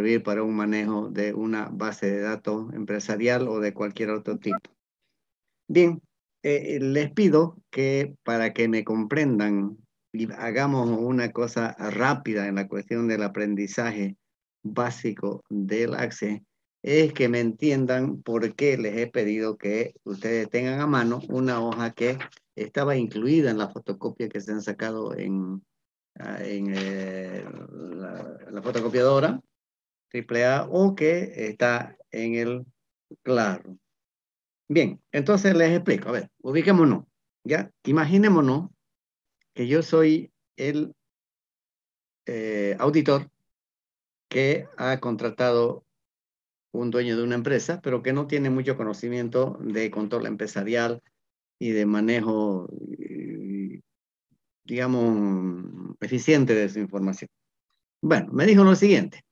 servir para un manejo de una base de datos empresarial o de cualquier otro tipo. Bien, les pido que para que me comprendan y hagamos una cosa rápida en la cuestión del aprendizaje básico del Access, es que me entiendan por qué les he pedido que ustedes tengan a mano una hoja que estaba incluida en la fotocopia que se han sacado la fotocopiadora AAA o que está en el Claro. Bien, entonces les explico. A ver, ubiquémonos, ¿ya? Imaginémonos que yo soy el auditor que ha contratado un dueño de una empresa, pero que no tiene mucho conocimiento de control empresarial y de manejo, digamos, eficiente de su información. Bueno, me dijo lo siguiente.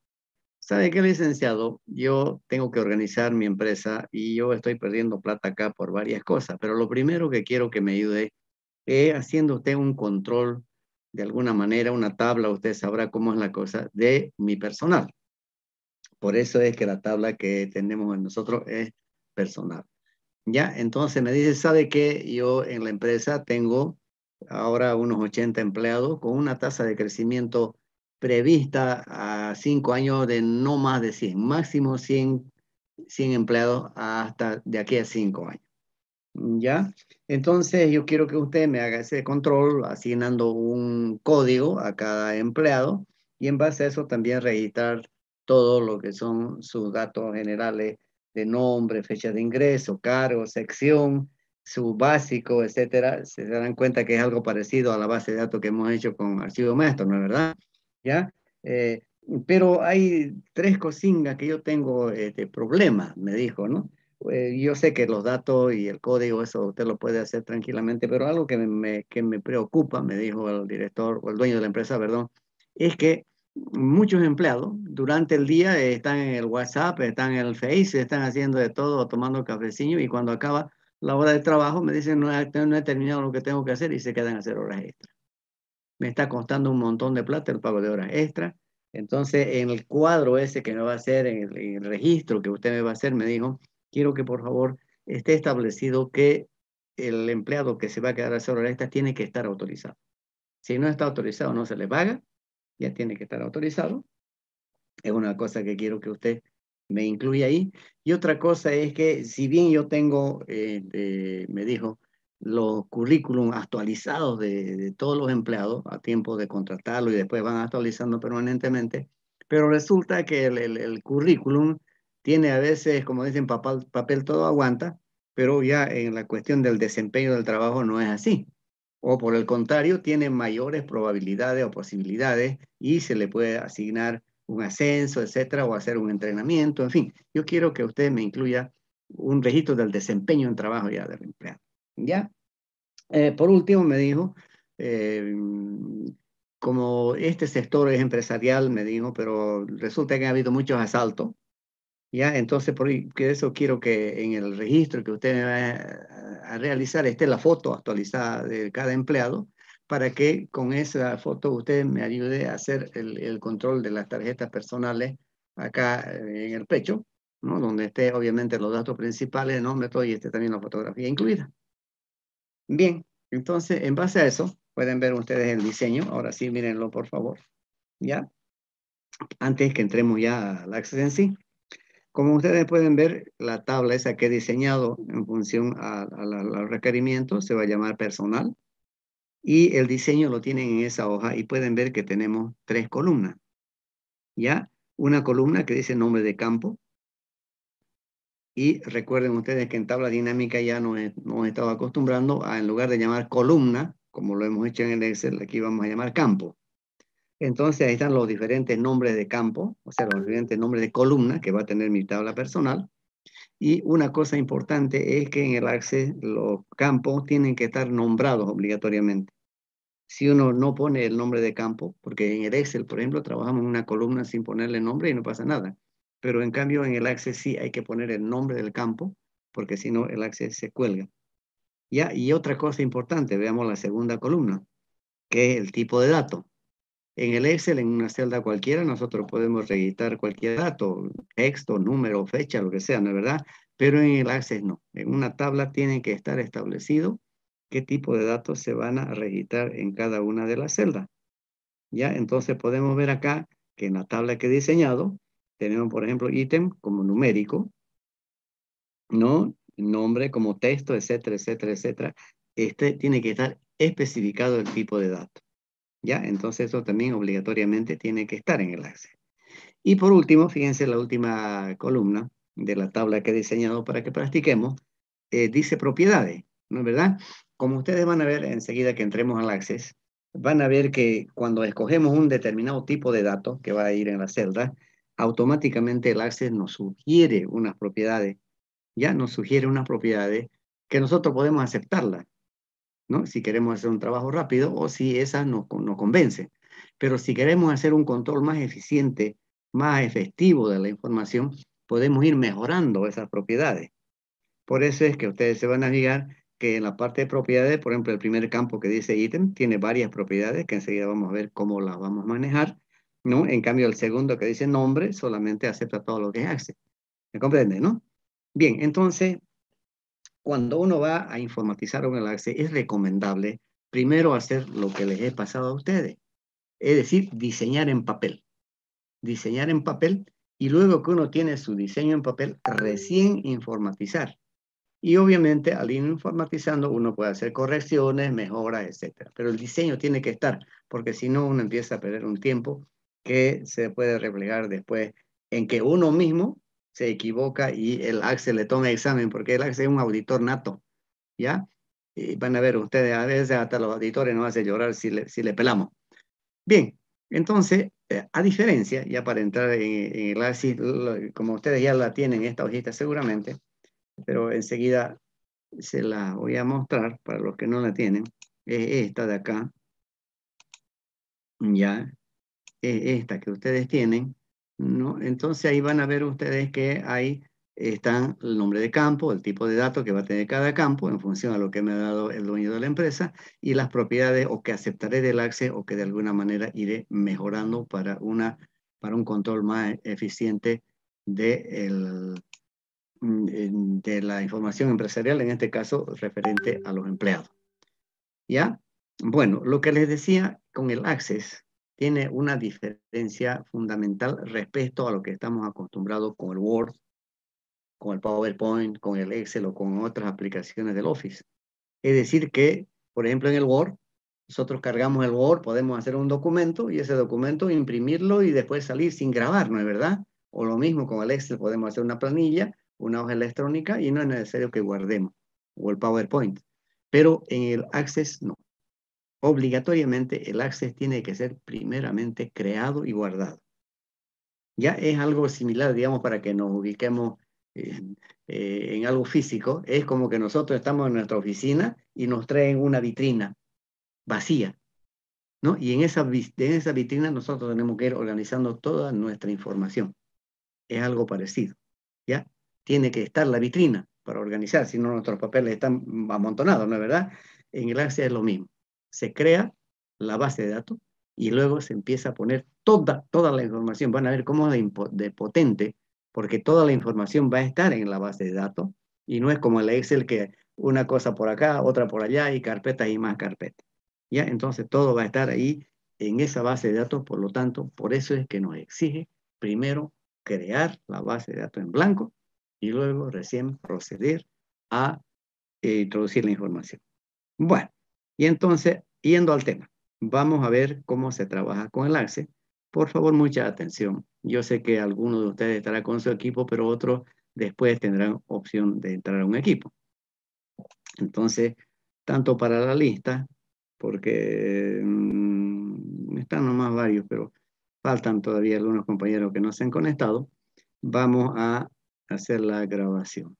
¿Sabe qué, licenciado? Yo tengo que organizar mi empresa y yo estoy perdiendo plata acá por varias cosas, pero lo primero que quiero que me ayude es haciendo usted un control de alguna manera, una tabla, usted sabrá cómo es la cosa, de mi personal. Por eso es que la tabla que tenemos en nosotros es personal. Ya, entonces me dice, ¿sabe qué? Yo en la empresa tengo ahora unos 80 empleados con una tasa de crecimiento prevista a 5 años de no más de 100, máximo 100 empleados hasta de aquí a 5 años. ¿Ya? Entonces yo quiero que usted me haga ese control asignando un código a cada empleado y en base a eso también registrar todo lo que son sus datos generales de nombre, fecha de ingreso, cargo, sección, su básico, etcétera. Se darán cuenta que es algo parecido a la base de datos que hemos hecho con Archivo Maestro, ¿no es verdad? ¿Ya? Eh, pero hay tres cosingas que yo tengo de problemas, me dijo, ¿no? Yo sé que los datos y el código, eso usted lo puede hacer tranquilamente, pero algo que me preocupa, me dijo el director o el dueño de la empresa, perdón, es que muchos empleados durante el día están en el WhatsApp, están en el Face, están haciendo de todo, tomando cafecillo y cuando acaba la hora de trabajo me dicen no he terminado lo que tengo que hacer y se quedan a hacer horas extras. Me está costando un montón de plata el pago de horas extras. Entonces, en el cuadro ese que me va a hacer, en el registro que usted me va a hacer, me dijo, quiero que por favor esté establecido que el empleado que se va a quedar a hacer horas extras tiene que estar autorizado. Si no está autorizado, no se le paga, ya tiene que estar autorizado. Es una cosa que quiero que usted me incluya ahí. Y otra cosa es que si bien yo tengo, me dijo, los currículum actualizados de todos los empleados a tiempo de contratarlo y después van actualizando permanentemente, pero resulta que el currículum tiene a veces, como dicen, papel todo aguanta, pero ya en la cuestión del desempeño del trabajo no es así. O por el contrario, tiene mayores probabilidades o posibilidades y se le puede asignar un ascenso, etcétera, o hacer un entrenamiento, en fin. Yo quiero que usted me incluya un registro del desempeño en trabajo ya del empleado. ¿Ya? Por último, me dijo, eh, como este sector es empresarial, me dijo, pero resulta que ha habido muchos asaltos, ¿ya? Entonces, que eso quiero que en el registro que usted me va a realizar esté la foto actualizada de cada empleado para que con esa foto usted me ayude a hacer el control de las tarjetas personales acá en el pecho, ¿no? Donde esté obviamente los datos principales, el nombre, todo y esté también la fotografía incluida. Bien, entonces en base a eso pueden ver ustedes el diseño. Ahora sí, mírenlo por favor, ¿ya? Antes que entremos ya al Access en sí. Como ustedes pueden ver, la tabla esa que he diseñado en función a los requerimientos se va a llamar personal y el diseño lo tienen en esa hoja y pueden ver que tenemos tres columnas. ¿Ya? Una columna que dice nombre de campo y recuerden ustedes que en tabla dinámica ya nos hemos estado acostumbrando a en lugar de llamar columna, como lo hemos hecho en el Excel, aquí vamos a llamar campo. Entonces ahí están los diferentes nombres de campo, o sea, los diferentes nombres de columna que va a tener mi tabla personal. Y una cosa importante es que en el Access los campos tienen que estar nombrados obligatoriamente. Si uno no pone el nombre de campo, porque en el Excel, por ejemplo, trabajamos en una columna sin ponerle nombre y no pasa nada. Pero en cambio en el Access sí hay que poner el nombre del campo, porque si no el Access se cuelga. Ya, y otra cosa importante, veamos la segunda columna, que es el tipo de dato. En el Excel, en una celda cualquiera, nosotros podemos registrar cualquier dato, texto, número, fecha, lo que sea, ¿no es verdad? Pero en el Access no. En una tabla tiene que estar establecido qué tipo de datos se van a registrar en cada una de las celdas. ¿Ya? Entonces podemos ver acá que en la tabla que he diseñado, tenemos, por ejemplo, ítem como numérico, ¿no? Nombre como texto, etcétera, etcétera, etcétera. Este tiene que estar especificado el tipo de dato. ¿Ya? Entonces eso también obligatoriamente tiene que estar en el Access. Y por último, fíjense la última columna de la tabla que he diseñado para que practiquemos, dice propiedades, ¿no es verdad? Como ustedes van a ver enseguida que entremos al Access, van a ver que cuando escogemos un determinado tipo de datos que va a ir en la celda, automáticamente el Access nos sugiere unas propiedades, ya nos sugiere unas propiedades que nosotros podemos aceptarlas, ¿no? Si queremos hacer un trabajo rápido o si esa nos convence. Pero si queremos hacer un control más eficiente, más efectivo de la información, podemos ir mejorando esas propiedades. Por eso es que ustedes se van a fijar que en la parte de propiedades, por ejemplo, el primer campo que dice ítem, tiene varias propiedades que enseguida vamos a ver cómo las vamos a manejar, ¿no? En cambio, el segundo que dice nombre solamente acepta todo lo que es Access. ¿Me comprende, no? Bien, entonces, cuando uno va a informatizar un enlace, es recomendable primero hacer lo que les he pasado a ustedes, es decir, diseñar en papel. Diseñar en papel y luego que uno tiene su diseño en papel, recién informatizar. Y obviamente al ir informatizando uno puede hacer correcciones, mejoras, etcétera. Pero el diseño tiene que estar, porque si no uno empieza a perder un tiempo que se puede reflejar después en que uno mismo se equivoca y el Access le toma examen, porque el Access es un auditor nato, ¿ya? Y van a ver ustedes, a veces hasta los auditores nos hace llorar si le pelamos. Bien, entonces, a diferencia, ya para entrar en el ACID, como ustedes ya la tienen esta hojita seguramente, pero enseguida se la voy a mostrar para los que no la tienen, es esta de acá, ya, es esta que ustedes tienen, ¿no? Entonces ahí van a ver ustedes que ahí están el nombre de campo, el tipo de datos que va a tener cada campo en función a lo que me ha dado el dueño de la empresa y las propiedades o que aceptaré del Access o que de alguna manera iré mejorando para un control más eficiente de la información empresarial, en este caso referente a los empleados. ¿Ya? Bueno, lo que les decía con el Access tiene una diferencia fundamental respecto a lo que estamos acostumbrados con el Word, con el PowerPoint, con el Excel o con otras aplicaciones del Office. Es decir que, por ejemplo, en el Word, nosotros cargamos el Word, podemos hacer un documento y ese documento imprimirlo y después salir sin grabar, ¿no es verdad? O lo mismo con el Excel, podemos hacer una planilla, una hoja electrónica y no es necesario que guardemos, o el PowerPoint. Pero en el Access no. Obligatoriamente el Access tiene que ser primeramente creado y guardado. Ya es algo similar, digamos, para que nos ubiquemos eh, en algo físico. Es como que nosotros estamos en nuestra oficina y nos traen una vitrina vacía, ¿no? Y en esa vitrina nosotros tenemos que ir organizando toda nuestra información. Es algo parecido, ¿ya? Tiene que estar la vitrina para organizar, si no nuestros papeles están amontonados, ¿no es verdad? En el Access es lo mismo. Se crea la base de datos y luego se empieza a poner toda la información. Van a ver cómo de potente, porque toda la información va a estar en la base de datos y no es como el Excel que una cosa por acá, otra por allá y carpetas y más carpetas. ¿Ya? Entonces todo va a estar ahí en esa base de datos, por lo tanto, por eso es que nos exige primero crear la base de datos en blanco y luego recién proceder a introducir la información. Bueno, y entonces, yendo al tema, vamos a ver cómo se trabaja con el Access. Por favor, mucha atención. Yo sé que alguno de ustedes estará con su equipo, pero otros después tendrán opción de entrar a un equipo. Entonces, tanto para la lista, porque están nomás varios, pero faltan todavía algunos compañeros que no se han conectado, vamos a hacer la grabación.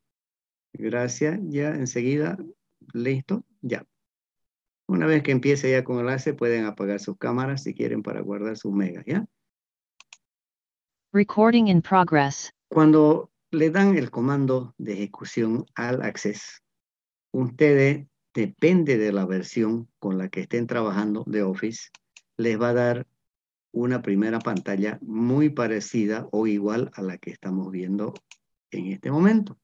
Gracias, ya enseguida, listo, ya. Una vez que empiece ya con el enlace, pueden apagar sus cámaras si quieren para guardar sus megas, ¿ya? Recording in progress. Cuando le dan el comando de ejecución al Access, ustedes, depende de la versión con la que estén trabajando de Office, les va a dar una primera pantalla muy parecida o igual a la que estamos viendo en este momento.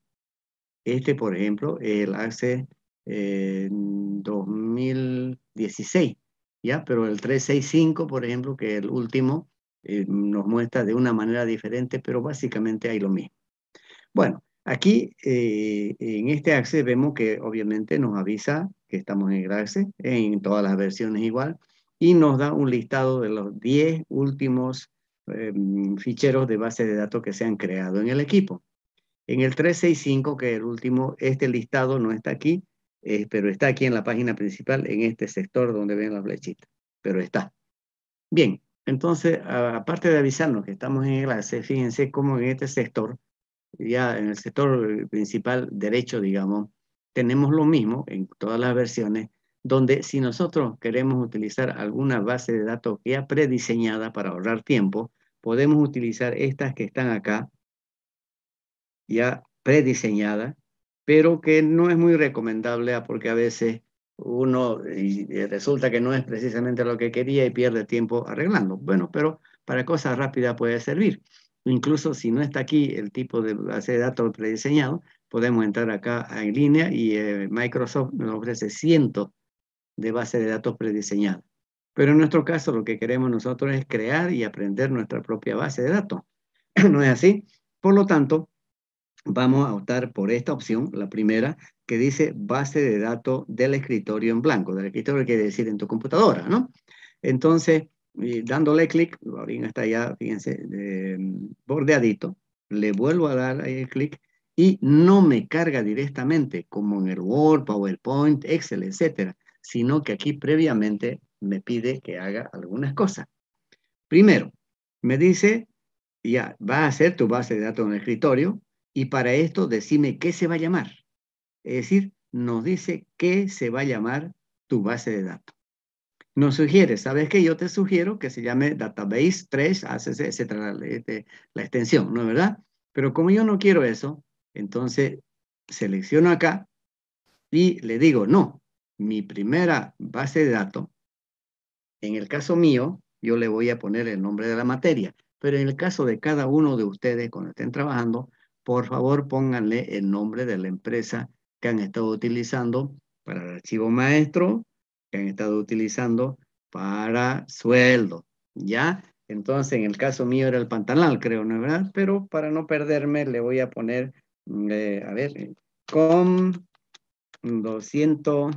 Este, por ejemplo, el Access 2016, ¿ya? Pero el 365, por ejemplo, que es el último, nos muestra de una manera diferente, pero básicamente hay lo mismo. Bueno, aquí en este Access vemos que obviamente nos avisa que estamos en el Access, en todas las versiones igual, y nos da un listado de los 10 últimos ficheros de base de datos que se han creado en el equipo. En el 365, que es el último, este listado no está aquí, pero está aquí en la página principal, en este sector donde ven la flechita, pero está. Bien, entonces, aparte de avisarnos que estamos en el Access, fíjense cómo en este sector, ya en el sector principal derecho, digamos, tenemos lo mismo en todas las versiones, donde si nosotros queremos utilizar alguna base de datos ya prediseñada para ahorrar tiempo, podemos utilizar estas que están acá, ya prediseñada, pero que no es muy recomendable porque a veces uno y resulta que no es precisamente lo que quería y pierde tiempo arreglando. Bueno, pero para cosas rápidas puede servir. Incluso si no está aquí el tipo de base de datos prediseñado, podemos entrar acá en línea y Microsoft nos ofrece cientos de bases de datos prediseñadas. Pero en nuestro caso lo que queremos nosotros es crear y aprender nuestra propia base de datos. ¿No es así? Por lo tanto, vamos a optar por esta opción, la primera, que dice base de datos del escritorio en blanco. Del escritorio quiere decir en tu computadora, ¿no? Entonces, dándole clic, ahorita está ya, fíjense, bordeadito, le vuelvo a dar ahí el clic y no me carga directamente como en el Word, PowerPoint, Excel, etcétera, sino que aquí previamente me pide que haga algunas cosas. Primero, me dice, ya, va a hacer tu base de datos en el escritorio y para esto decime qué se va a llamar. Es decir, nos dice qué se va a llamar tu base de datos. Nos sugiere, ¿sabes qué? Yo te sugiero que se llame Database 3, ACC, etcétera, la extensión, ¿no es verdad? Pero como yo no quiero eso, entonces selecciono acá y le digo, no, mi primera base de datos, en el caso mío, yo le voy a poner el nombre de la materia, pero en el caso de cada uno de ustedes cuando estén trabajando, por favor pónganle el nombre de la empresa que han estado utilizando para el archivo maestro, que han estado utilizando para sueldo, ¿ya? Entonces, en el caso mío era el Pantanal, creo, ¿no es verdad? Pero para no perderme, le voy a poner, a ver, con 200...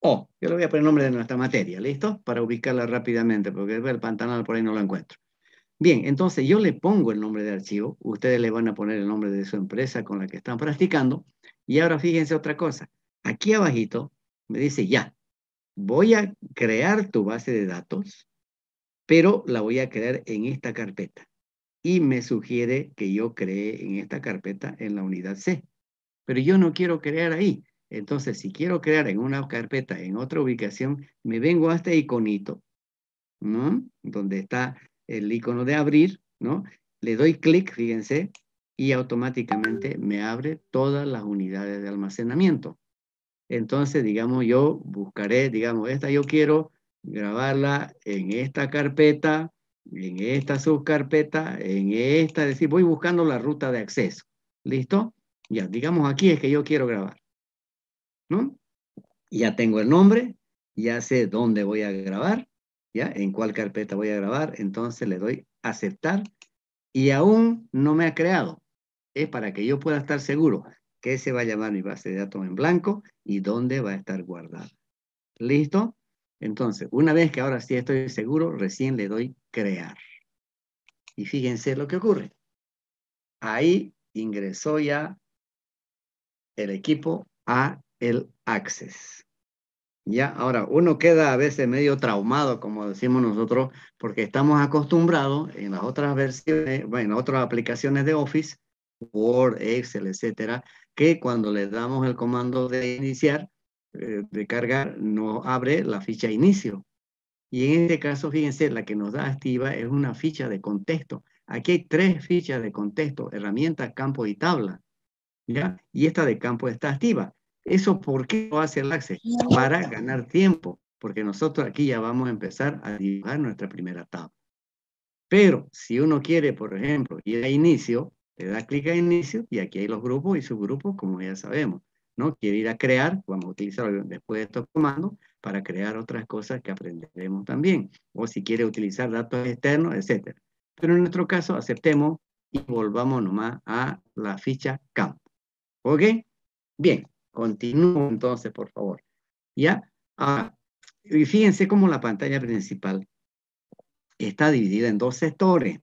Oh, yo le voy a poner el nombre de nuestra materia, ¿listo? Para ubicarla rápidamente, porque el Pantanal por ahí no lo encuentro. Bien, entonces yo le pongo el nombre de archivo, ustedes le van a poner el nombre de su empresa con la que están practicando, y ahora fíjense otra cosa. Aquí abajito me dice ya, voy a crear tu base de datos, pero la voy a crear en esta carpeta. Y me sugiere que yo cree en esta carpeta en la unidad C. Pero yo no quiero crear ahí. Entonces, si quiero crear en una carpeta, en otra ubicación, me vengo a este iconito, ¿no? Donde está el icono de abrir, ¿no? Le doy clic, fíjense, y automáticamente me abre todas las unidades de almacenamiento. Entonces, digamos, yo buscaré, digamos, esta yo quiero grabarla en esta carpeta, en esta subcarpeta, en esta, es decir, voy buscando la ruta de acceso. ¿Listo? Ya, digamos, aquí es que yo quiero grabar, ¿no? Ya tengo el nombre, ya sé dónde voy a grabar, ya, en cuál carpeta voy a grabar, entonces le doy aceptar y aún no me ha creado. Es para que yo pueda estar seguro que se va a llamar mi base de datos en blanco y dónde va a estar guardada. ¿Listo? Entonces, una vez que ahora sí estoy seguro, recién le doy crear. Y fíjense lo que ocurre. Ahí ingresó ya el equipo a el Access. Ya, ahora, uno queda a veces medio traumado, como decimos nosotros, porque estamos acostumbrados en las otras versiones, bueno, en otras aplicaciones de Office, Word, Excel, etcétera, que cuando le damos el comando de iniciar, de cargar, nos abre la ficha inicio. Y en este caso, fíjense, la que nos da activa es una ficha de contexto. Aquí hay 3 fichas de contexto, herramientas, campo y tabla. ¿Ya? Y esta de campo está activa. ¿Eso por qué lo hace el Access? Para ganar tiempo, porque nosotros aquí ya vamos a empezar a dibujar nuestra primera tabla. Pero si uno quiere, por ejemplo, ir a inicio, le da clic a inicio y aquí hay los grupos y subgrupos, como ya sabemos, ¿no? Quiere ir a crear, vamos a utilizar después de estos comandos para crear otras cosas que aprenderemos también. O si quiere utilizar datos externos, etcétera. Pero en nuestro caso, aceptemos y volvamos nomás a la ficha campo. ¿Ok? Bien, continúo entonces, por favor. ¿Ya? Ahora, y fíjense cómo la pantalla principal está dividida en dos sectores.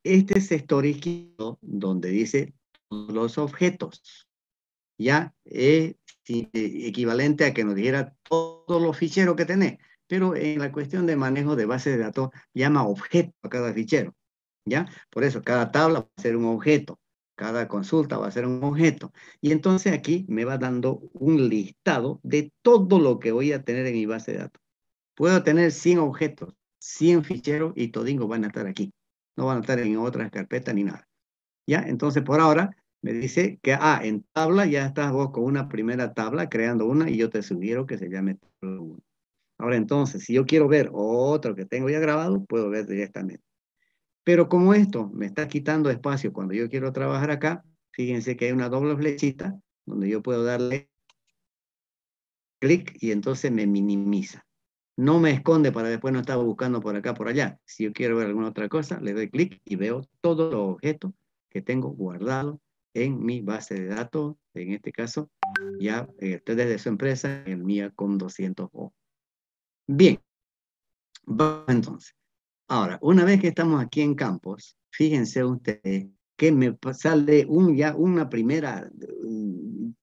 Este sector izquierdo, donde dice los objetos, ya es equivalente a que nos dijera todos los ficheros que tenés, pero en la cuestión de manejo de base de datos llama objeto a cada fichero, ¿ya? Por eso cada tabla va a ser un objeto, cada consulta va a ser un objeto. Y entonces aquí me va dando un listado de todo lo que voy a tener en mi base de datos. Puedo tener 100 objetos, 100 ficheros y todingos van a estar aquí. No van a estar en otras carpetas ni nada. ¿Ya? Entonces, por ahora, me dice que, en tabla ya estás vos con una primera tabla, creando una, y yo te sugiero que se llame tabla 1. Ahora, entonces, si yo quiero ver otro que tengo ya grabado, puedo ver directamente. Pero como esto me está quitando espacio cuando yo quiero trabajar acá, fíjense que hay una doble flechita donde yo puedo darle clic y entonces me minimiza. No me esconde para después no estar buscando por acá, por allá. Si yo quiero ver alguna otra cosa, le doy clic y veo todos los objetos que tengo guardados en mi base de datos. En este caso, ya desde su empresa, el mía con 200O. Bien, vamos entonces. Ahora, una vez que estamos aquí en Campos, fíjense ustedes que me sale ya una primera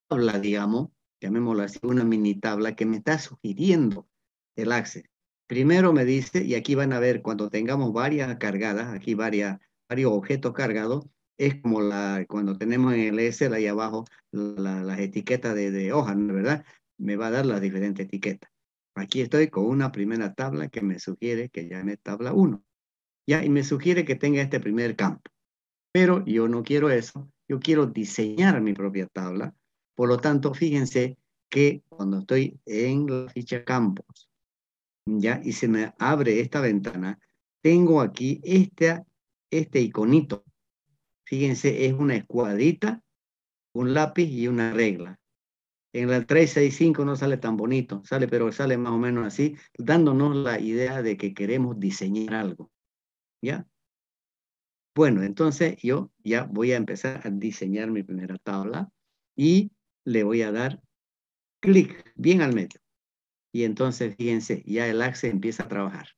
tabla, digamos, llamémoslo así, una mini tabla que me está sugiriendo el Access. Primero me dice, y aquí van a ver cuando tengamos varias cargadas, aquí varios objetos cargados, es como cuando tenemos en el Excel ahí abajo las etiquetas de hoja, ¿no? ¿Verdad? Me va a dar las diferentes etiquetas. Aquí estoy con una primera tabla que me sugiere que llame tabla 1. ¿Ya? Y me sugiere que tenga este primer campo. Pero yo no quiero eso. Yo quiero diseñar mi propia tabla. Por lo tanto, fíjense que cuando estoy en la ficha campos, ¿ya? Y se me abre esta ventana, tengo aquí este iconito. Fíjense, es una escuadrita, un lápiz y una regla. En la 365 no sale tan bonito, pero sale más o menos así, dándonos la idea de que queremos diseñar algo, ¿ya? Bueno, entonces yo ya voy a empezar a diseñar mi primera tabla y le voy a dar clic bien al medio. Y entonces, fíjense, ya el Access empieza a trabajar.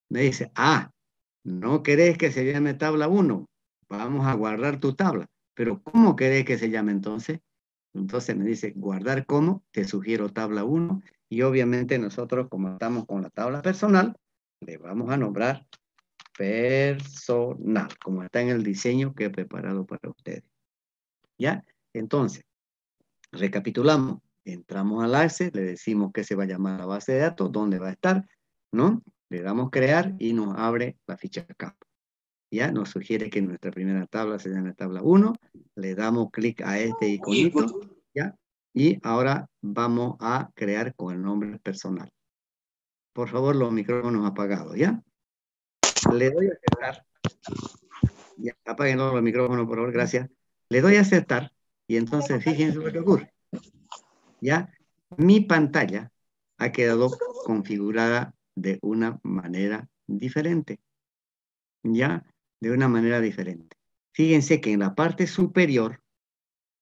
Me dice, no querés que se llame tabla 1, vamos a guardar tu tabla. Pero ¿cómo querés que se llame entonces? Entonces me dice, guardar como, te sugiero tabla 1. Y obviamente nosotros, como estamos con la tabla personal, le vamos a nombrar personal, como está en el diseño que he preparado para ustedes. ¿Ya? Entonces, recapitulamos. Entramos al Access, le decimos que se va a llamar la base de datos, dónde va a estar, ¿no? Le damos crear y nos abre la ficha de campo. Ya nos sugiere que nuestra primera tabla se llame tabla 1. Le damos clic a este iconito, ¿ya? Y ahora vamos a crear con el nombre personal. Por favor, los micrófonos apagados, ¿ya? Le doy a aceptar. Ya, apaguen los micrófonos, por favor, gracias. Le doy a aceptar y entonces fíjense lo que ocurre. Ya, mi pantalla ha quedado configurada de una manera diferente. Ya, de una manera diferente. Fíjense que en la parte superior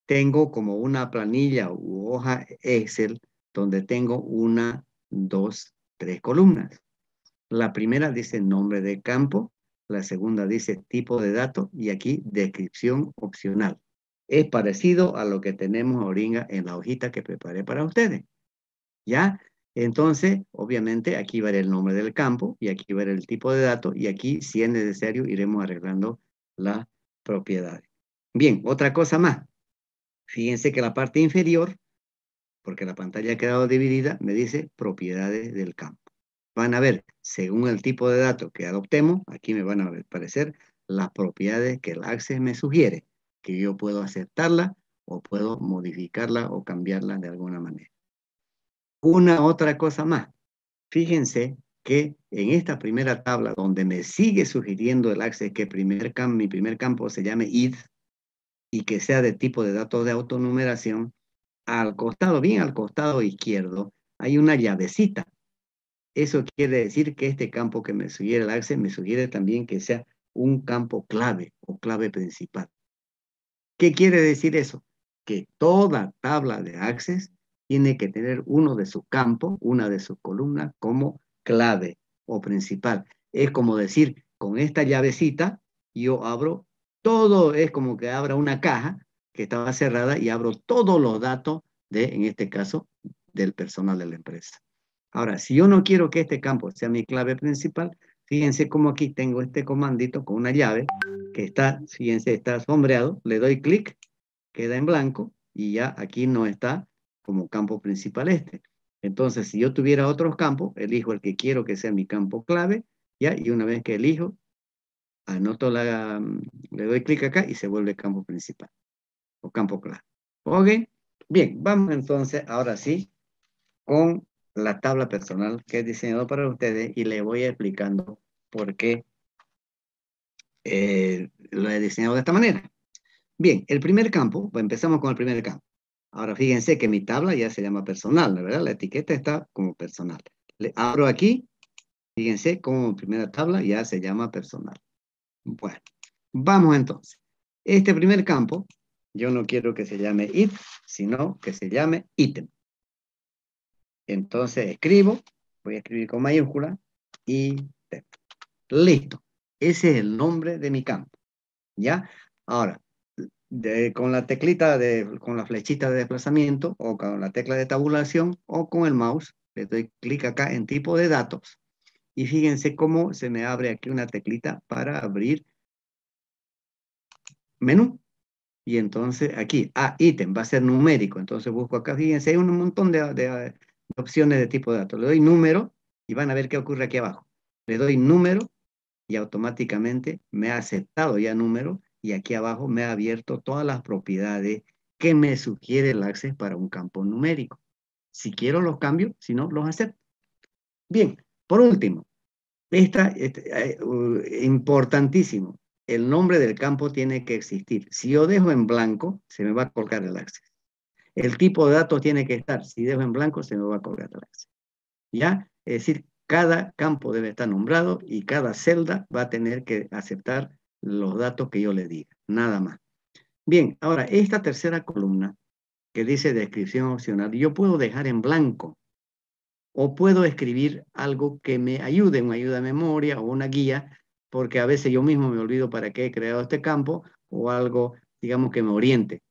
tengo como una planilla u hoja Excel donde tengo una, dos, tres columnas. La primera dice nombre de campo, la segunda dice tipo de datos y aquí descripción opcional. Es parecido a lo que tenemos ahorita en la hojita que preparé para ustedes. ¿Ya? Entonces, obviamente, aquí va el nombre del campo y aquí va el tipo de datos y aquí, si es necesario, iremos arreglando las propiedades. Bien, otra cosa más. Fíjense que la parte inferior, porque la pantalla ha quedado dividida, me dice propiedades del campo. Van a ver, según el tipo de datos que adoptemos, aquí me van a aparecer las propiedades que el Access me sugiere, que yo puedo aceptarla o puedo modificarla o cambiarla de alguna manera. Una otra cosa más. Fíjense que en esta primera tabla, donde me sigue sugiriendo el Access que mi primer campo se llame id y que sea de tipo de datos de autonumeración, al costado, bien al costado izquierdo, hay una llavecita. Eso quiere decir que este campo que me sugiere el Access me sugiere también que sea un campo clave o clave principal. ¿Qué quiere decir eso? Que toda tabla de Access tiene que tener uno de sus campos, una de sus columnas como clave o principal. Es como decir, con esta llavecita yo abro todo, es como que abra una caja que estaba cerrada y abro todos los datos de, en este caso, del personal de la empresa. Ahora, si yo no quiero que este campo sea mi clave principal, fíjense cómo aquí tengo este comandito con una llave que está, fíjense, está sombreado, le doy clic, queda en blanco y ya aquí no está como campo principal este. Entonces, si yo tuviera otros campos, elijo el que quiero que sea mi campo clave, ya, y una vez que elijo, anoto le doy clic acá y se vuelve campo principal o campo clave. ¿Ok? Bien, vamos entonces, ahora sí, con la tabla personal que he diseñado para ustedes y les voy explicando por qué lo he diseñado de esta manera. Bien, el primer campo, pues empezamos con el primer campo. Ahora fíjense que mi tabla ya se llama personal, ¿verdad? La etiqueta está como personal. Le abro aquí, fíjense como primera tabla ya se llama personal. Bueno, vamos entonces. Este primer campo, yo no quiero que se llame it, sino que se llame ítem. Entonces escribo, voy a escribir con mayúscula, ítem. Listo. Ese es el nombre de mi campo. ¿Ya? Ahora, con la teclita, con la flechita de desplazamiento o con la tecla de tabulación o con el mouse, le doy clic acá en tipo de datos y fíjense cómo se me abre aquí una teclita para abrir menú. Y entonces aquí, ítem, va a ser numérico. Entonces busco acá, fíjense, hay un montón de opciones de tipo de datos. Le doy número y van a ver qué ocurre aquí abajo. Le doy número y automáticamente me ha aceptado ya número y aquí abajo me ha abierto todas las propiedades que me sugiere el Access para un campo numérico. Si quiero los cambio, si no, los acepto. Bien, por último, importantísimo, el nombre del campo tiene que existir. Si yo dejo en blanco, se me va a colgar el Access. El tipo de datos tiene que estar. Si dejo en blanco, se me va a colgar el Access. ¿Ya? Es decir, cada campo debe estar nombrado y cada celda va a tener que aceptar los datos que yo le diga, nada más. Bien, ahora esta tercera columna que dice descripción opcional, yo puedo dejar en blanco o puedo escribir algo que me ayude, una ayuda de memoria o una guía, porque a veces yo mismo me olvido para qué he creado este campo o algo, digamos, que me oriente.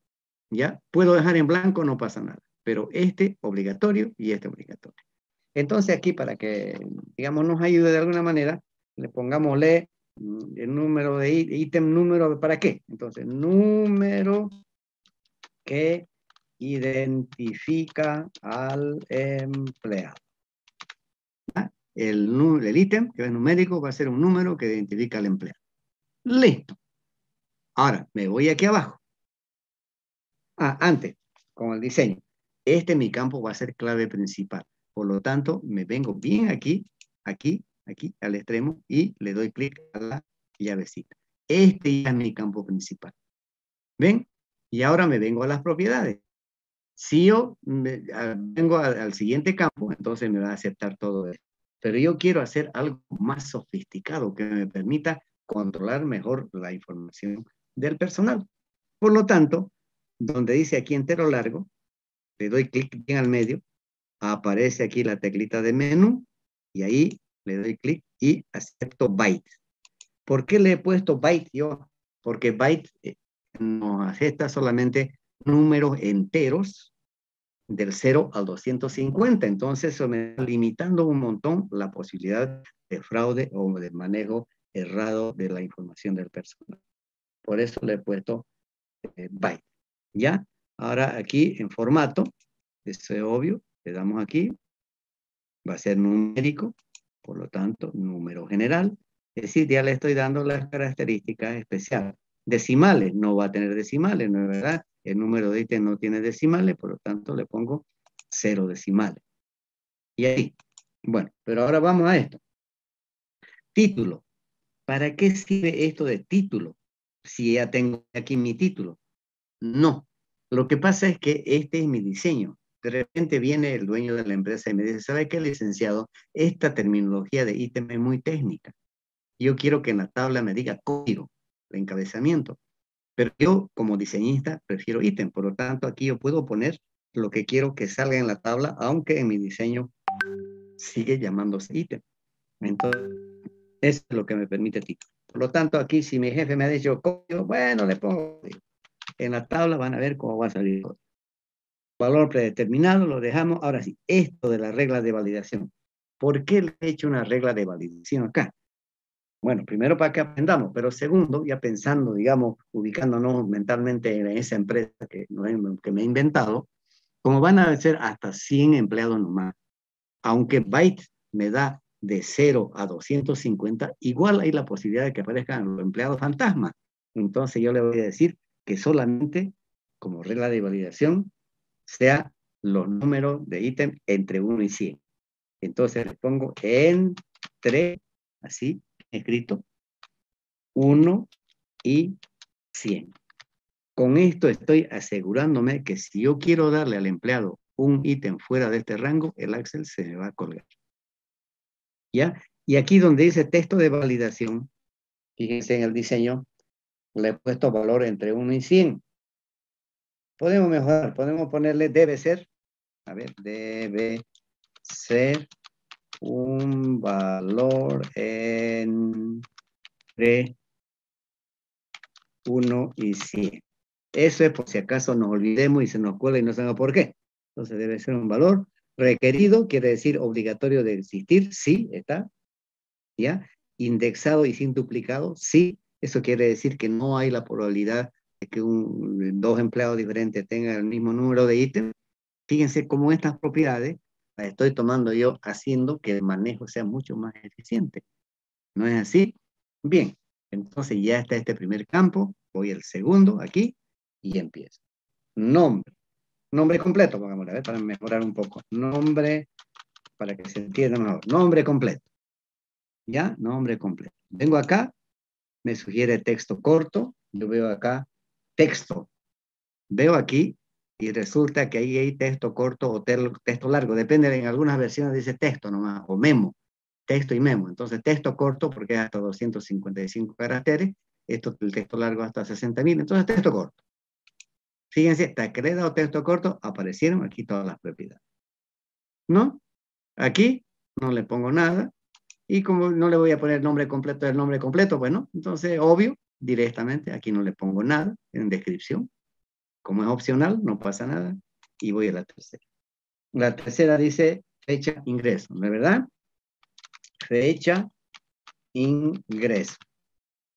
¿Ya? Puedo dejar en blanco, no pasa nada, pero este obligatorio y este obligatorio. Entonces aquí para que, digamos, nos ayude de alguna manera, le pongámosle el número de ítem, número, ¿para qué? Entonces, número que identifica al empleado. ¿Ah? El ítem, que es numérico, va a ser un número que identifica al empleado. Listo. Ahora, me voy aquí abajo. Antes, con el diseño. Mi campo va a ser clave principal. Por lo tanto, me vengo bien aquí, aquí, aquí, al extremo, y le doy clic a la llavecita. Este ya es mi campo principal. ¿Ven? Y ahora me vengo a las propiedades. Si yo vengo al siguiente campo, entonces me va a aceptar todo esto. Pero yo quiero hacer algo más sofisticado que me permita controlar mejor la información del personal. Por lo tanto, donde dice aquí entero largo, le doy clic bien al medio, aparece aquí la teclita de menú y ahí le doy clic y acepto byte. ¿Por qué le he puesto byte yo? Porque byte nos acepta solamente números enteros del 0 al 250. Entonces eso me está limitando un montón la posibilidad de fraude o de manejo errado de la información del personal. Por eso le he puesto byte. ¿Ya? Ahora aquí en formato, eso es obvio, le damos aquí, va a ser numérico, por lo tanto, número general. Es decir, ya le estoy dando las características especiales. Decimales, no va a tener decimales, ¿no es verdad? El número de ítem no tiene decimales, por lo tanto le pongo 0 decimales. Y ahí, bueno, pero ahora vamos a esto. Título. ¿Para qué sirve esto de título? Si ya tengo aquí mi título. No. Lo que pasa es que este es mi diseño. De repente viene el dueño de la empresa y me dice, ¿sabe qué, licenciado? Esta terminología de ítem es muy técnica. Yo quiero que en la tabla me diga código, el encabezamiento. Pero yo, como diseñista, prefiero ítem. Por lo tanto, aquí yo puedo poner lo que quiero que salga en la tabla, aunque en mi diseño sigue llamándose ítem. Entonces, eso es lo que me permite título. Por lo tanto, aquí si mi jefe me ha dicho código, bueno, le pongo código. En la tabla van a ver cómo va a salir el código. Valor predeterminado, lo dejamos. Ahora sí, esto de la regla de validación. ¿Por qué le he hecho una regla de validación acá? Bueno, primero para que aprendamos, pero segundo, ya pensando, digamos, ubicándonos mentalmente en esa empresa que me he inventado, como van a ser hasta 100 empleados nomás, aunque Byte me da de 0 a 250, igual hay la posibilidad de que aparezcan los empleados fantasmas. Entonces yo le voy a decir que solamente, como regla de validación, sea los números de ítem entre 1 y 100. Entonces le pongo entre, así, escrito, 1 y 100. Con esto estoy asegurándome que si yo quiero darle al empleado un ítem fuera de este rango, el Excel se me va a colgar. ¿Ya? Y aquí donde dice texto de validación, fíjense en el diseño, le he puesto valor entre 1 y 100. Podemos mejorar, podemos ponerle debe ser, a ver, debe ser un valor entre 1 y 100. Eso es por si acaso nos olvidemos y se nos cuela y no sabemos por qué. Entonces debe ser un valor requerido, quiere decir obligatorio de existir, sí, está, ¿ya? Indexado y sin duplicado, sí. Eso quiere decir que no hay la probabilidad de que dos empleados diferentes tengan el mismo número de ítems. Fíjense cómo estas propiedades las estoy tomando yo haciendo que el manejo sea mucho más eficiente. ¿No es así? Bien, entonces ya está este primer campo, voy al segundo aquí y empiezo. Nombre, nombre completo, pongámosle, a ver, para mejorar un poco. Nombre, para que se entienda mejor. Nombre completo. ¿Ya? Nombre completo. Vengo acá, me sugiere texto corto, yo veo acá texto. Veo aquí y resulta que ahí hay texto corto o texto largo, depende, en algunas versiones dice texto nomás, o memo. Texto y memo. Entonces, texto corto, porque es hasta 255 caracteres. Esto, el texto largo hasta 60.000. Entonces, texto corto. Fíjense, tacreda o texto corto, aparecieron aquí todas las propiedades. ¿No? Aquí no le pongo nada. Y como no le voy a poner nombre completo del nombre completo, bueno, entonces, obvio, directamente, aquí no le pongo nada en descripción. Como es opcional, no pasa nada. Y voy a la tercera. La tercera dice fecha ingreso, ¿no es verdad? Fecha ingreso.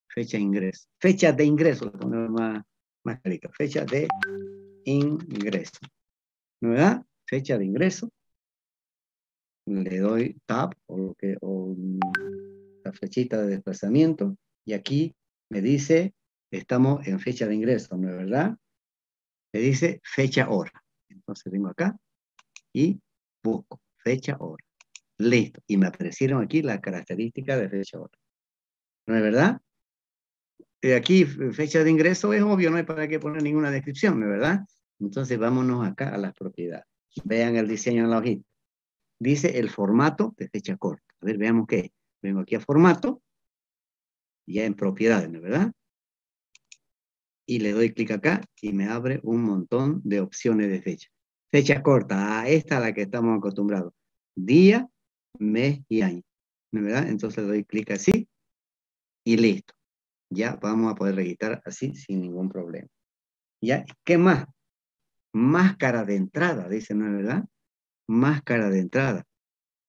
Fecha de ingreso. Fecha de ingreso, más clarito. Fecha de ingreso. ¿No verdad? Fecha de ingreso. Le doy tab o la flechita de desplazamiento y aquí me dice estamos en fecha de ingreso, ¿no es verdad? Me dice fecha hora. Entonces vengo acá y busco fecha hora. Listo. Y me aparecieron aquí las características de fecha hora. ¿No es verdad? Aquí fecha de ingreso es obvio, no hay para qué poner ninguna descripción, ¿no es verdad? Entonces vámonos acá a las propiedades. Vean el diseño en la hojita. Dice el formato de fecha corta. A ver, veamos qué. Vengo aquí a formato, ya en propiedades, ¿no es verdad? Y le doy clic acá y me abre un montón de opciones de fecha. Fecha corta, esta es la que estamos acostumbrados. Día, mes y año, ¿no es verdad? Entonces le doy clic así y listo. Ya vamos a poder registrar así sin ningún problema. ¿Ya? ¿Qué más? Máscara de entrada, dice, ¿no es verdad? Máscara de entrada.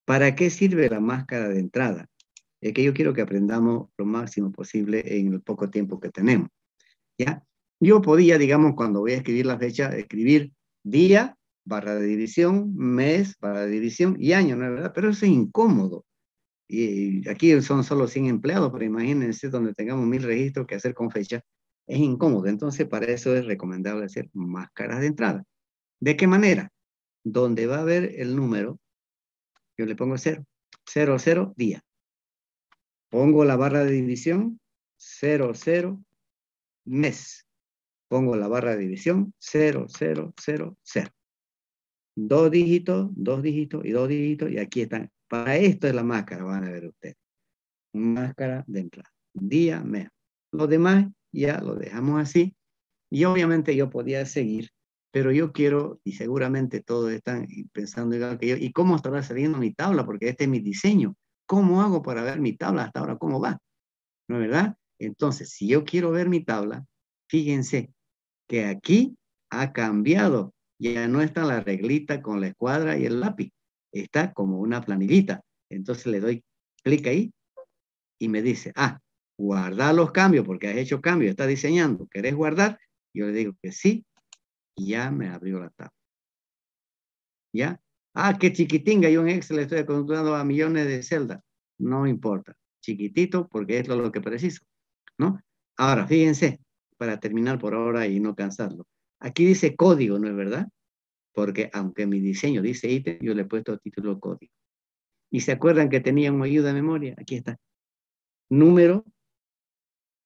¿Para qué sirve la máscara de entrada? Es que yo quiero que aprendamos lo máximo posible en el poco tiempo que tenemos. ¿Ya? Yo podía, digamos, cuando voy a escribir la fecha, escribir día, barra de división, mes, barra de división y año, ¿no es verdad? Pero eso es incómodo. Y aquí son solo 100 empleados, pero imagínense donde tengamos 1000 registros que hacer con fecha, es incómodo. Entonces, para eso es recomendable hacer máscaras de entrada. ¿De qué manera? Donde va a haber el número, yo le pongo 0, 00 día. Pongo la barra de división, 0, 0, mes. Pongo la barra de división, 0, 0, 0, 0. 2 dígitos y 2 dígitos, y aquí están. Para esto es la máscara, van a ver ustedes. Máscara de entrada. Día, mes. Lo demás ya lo dejamos así. Y obviamente yo podía seguir, pero yo quiero, y seguramente todos están pensando igual que yo, ¿y cómo estará saliendo mi tabla? Porque este es mi diseño. ¿Cómo hago para ver mi tabla hasta ahora? ¿Cómo va? ¿No es verdad? Entonces, si yo quiero ver mi tabla, fíjense que aquí ha cambiado. Ya no está la reglita con la escuadra y el lápiz. Está como una planillita. Entonces le doy clic ahí y me dice, guardar los cambios porque has hecho cambios, está diseñando. ¿Querés guardar? Yo le digo que sí y ya me abrió la tabla. ¿Ya? Qué chiquitinga, yo en Excel estoy acostumbrado a millones de celdas. No importa. Chiquitito porque es lo que preciso, ¿no? Ahora, fíjense, para terminar por ahora y no cansarlo. Aquí dice código, ¿no es verdad? Porque aunque mi diseño dice ítem, yo le he puesto título código. ¿Y se acuerdan que tenía una ayuda de memoria? Aquí está. Número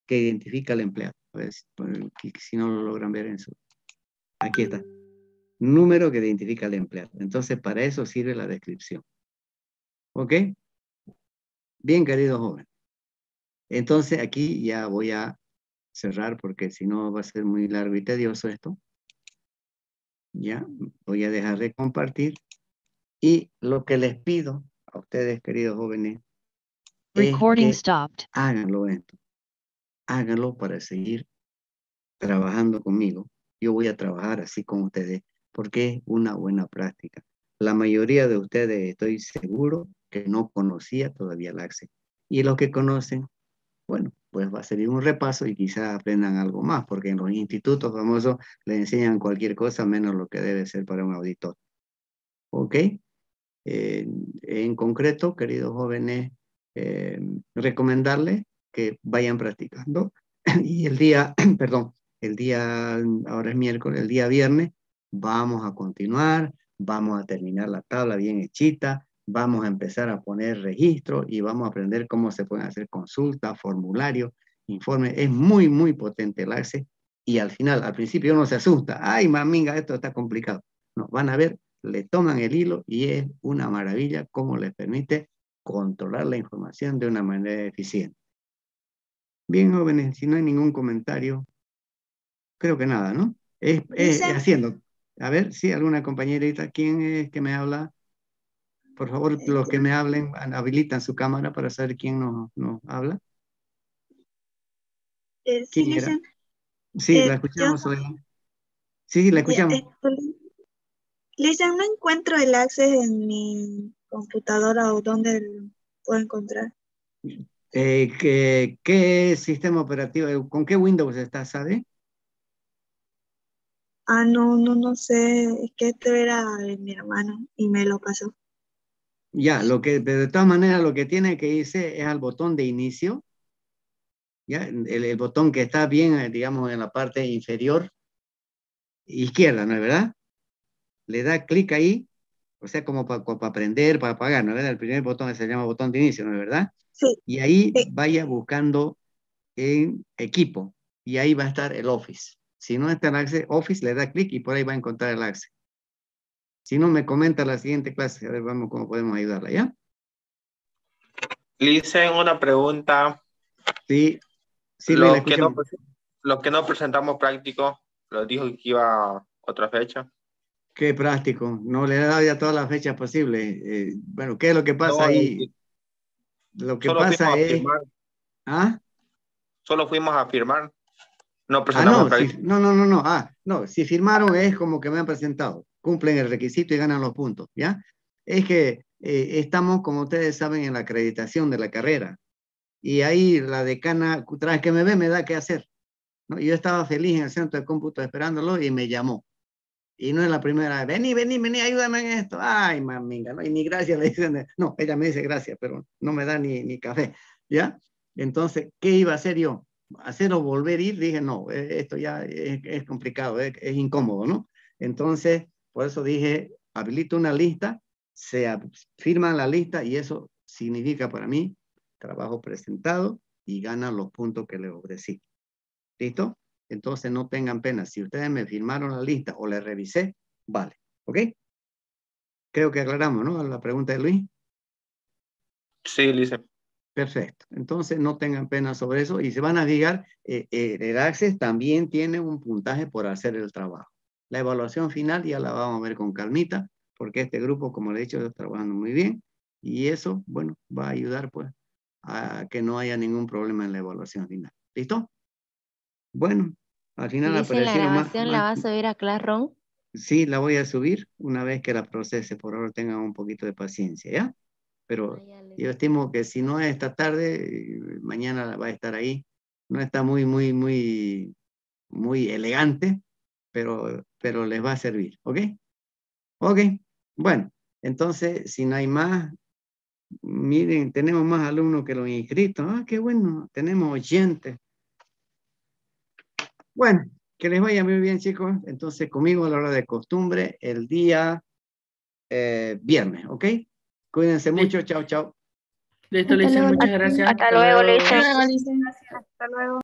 que identifica al empleado. A ver si no lo logran ver en su... Aquí está. Número que identifica al empleado. Entonces, para eso sirve la descripción. ¿Ok? Bien, querido joven. Entonces, aquí ya voy a cerrar porque si no va a ser muy largo y tedioso esto. Ya, voy a dejar de compartir. Y lo que les pido a ustedes, queridos jóvenes, es que háganlo esto. Háganlo para seguir trabajando conmigo. Yo voy a trabajar así con ustedes porque es una buena práctica. La mayoría de ustedes estoy seguro que no conocía todavía el Access. Y los que conocen, bueno, pues va a ser un repaso y quizás aprendan algo más, porque en los institutos famosos les enseñan cualquier cosa menos lo que debe ser para un auditor. ¿Ok? En concreto, queridos jóvenes, recomendarles que vayan practicando y el día, perdón, el día, ahora es miércoles, el día viernes, vamos a continuar, vamos a terminar la tabla bien hechita, vamos a empezar a poner registro y vamos a aprender cómo se pueden hacer consultas, formularios, informes. Es muy, muy potente el Access y al final, al principio uno se asusta, ay, maminga, esto está complicado. No, van a ver, le toman el hilo y es una maravilla cómo les permite controlar la información de una manera eficiente. Bien, jóvenes, si no hay ningún comentario, creo que nada, ¿no? Es haciendo. A ver, sí, alguna compañerita, ¿quién es que me habla? Por favor, los que me hablen, habilitan su cámara para saber quién nos habla. Sí, ¿Quién era? Lisa. Sí, la Yo, escuchamos, Soledad. Sí, la escuchamos. Lisa, no encuentro el Access en mi computadora o dónde lo puedo encontrar. ¿Qué sistema operativo, con qué Windows está, sabe? No sé, es que este era de mi hermano y me lo pasó. Ya, de todas maneras lo que tiene que irse es al botón de inicio, ya, el botón que está bien, digamos, en la parte inferior izquierda, ¿no es verdad? Le da clic ahí, o sea, como para aprender, para apagar, ¿no es verdad? El primer botón se llama botón de inicio, ¿no es verdad? Sí, Y ahí sí. vaya buscando en equipo, y ahí va a estar el Office. Si no está el Access Office, le da clic y por ahí va a encontrar el Access. Si no, me comenta la siguiente clase, a ver, vamos, cómo podemos ayudarla, ¿ya? Le hice una pregunta. Sí, sí, la Lo que no, escuchamos. lo que no presentamos práctico, lo dijo que iba a otra fecha. Qué práctico, no le he dado ya todas las fechas posibles. Bueno, ¿qué es lo que pasa No, ahí? Lo que solo fuimos pasa a es, firmar. ¿ah? Solo fuimos a firmar. No presentamos No, práctico. no, si firmaron es como que me han presentado, cumplen el requisito y ganan los puntos, ¿ya? Es que estamos, como ustedes saben, en la acreditación de la carrera y ahí la decana, tras que me ve, me da qué hacer, ¿no? Yo estaba feliz en el centro de cómputo esperándolo y me llamó. Y no es la primera vez, vení, ayúdame en esto. Ay, maminga, ¿no? Y ni gracias le dicen. No, ella me dice gracias, pero no me da ni café, ¿ya? Entonces, ¿qué iba a hacer yo? ¿Hacerlo volver a ir? Dije, no, esto ya es complicado, es incómodo, ¿no? Entonces, por eso dije, habilito una lista, se firma la lista y eso significa para mí trabajo presentado y ganan los puntos que les ofrecí. ¿Listo? Entonces no tengan pena. Si ustedes me firmaron la lista o les revisé, vale. ¿Ok? Creo que aclaramos, ¿no? La pregunta de Luis. Sí, Lice. Perfecto. Entonces no tengan pena sobre eso y se van a fijar, el Access también tiene un puntaje por hacer el trabajo. La evaluación final ya la vamos a ver con calmita, porque este grupo, como le he dicho, está trabajando muy bien y eso, bueno, va a ayudar pues a que no haya ningún problema en la evaluación final. ¿Listo? Bueno, al final Dice, la aparecieron grabación la va a subir a Classroom. Sí, la voy a subir una vez que la procese. Por ahora tengan un poquito de paciencia, ¿ya? Pero yo estimo que si no es esta tarde, mañana va a estar ahí. No está muy elegante, pero les va a servir, ¿ok? Ok, bueno, entonces si no hay más, miren, tenemos más alumnos que los inscritos. Ah, qué bueno, tenemos oyentes. Bueno, que les vaya muy bien, chicos. Entonces, conmigo a la hora de costumbre, el día viernes, ¿ok? Cuídense mucho, chao, chao. Listo, Lice, muchas gracias. Hasta luego, luego. Leisha. Hasta luego, Alicia. Hasta luego.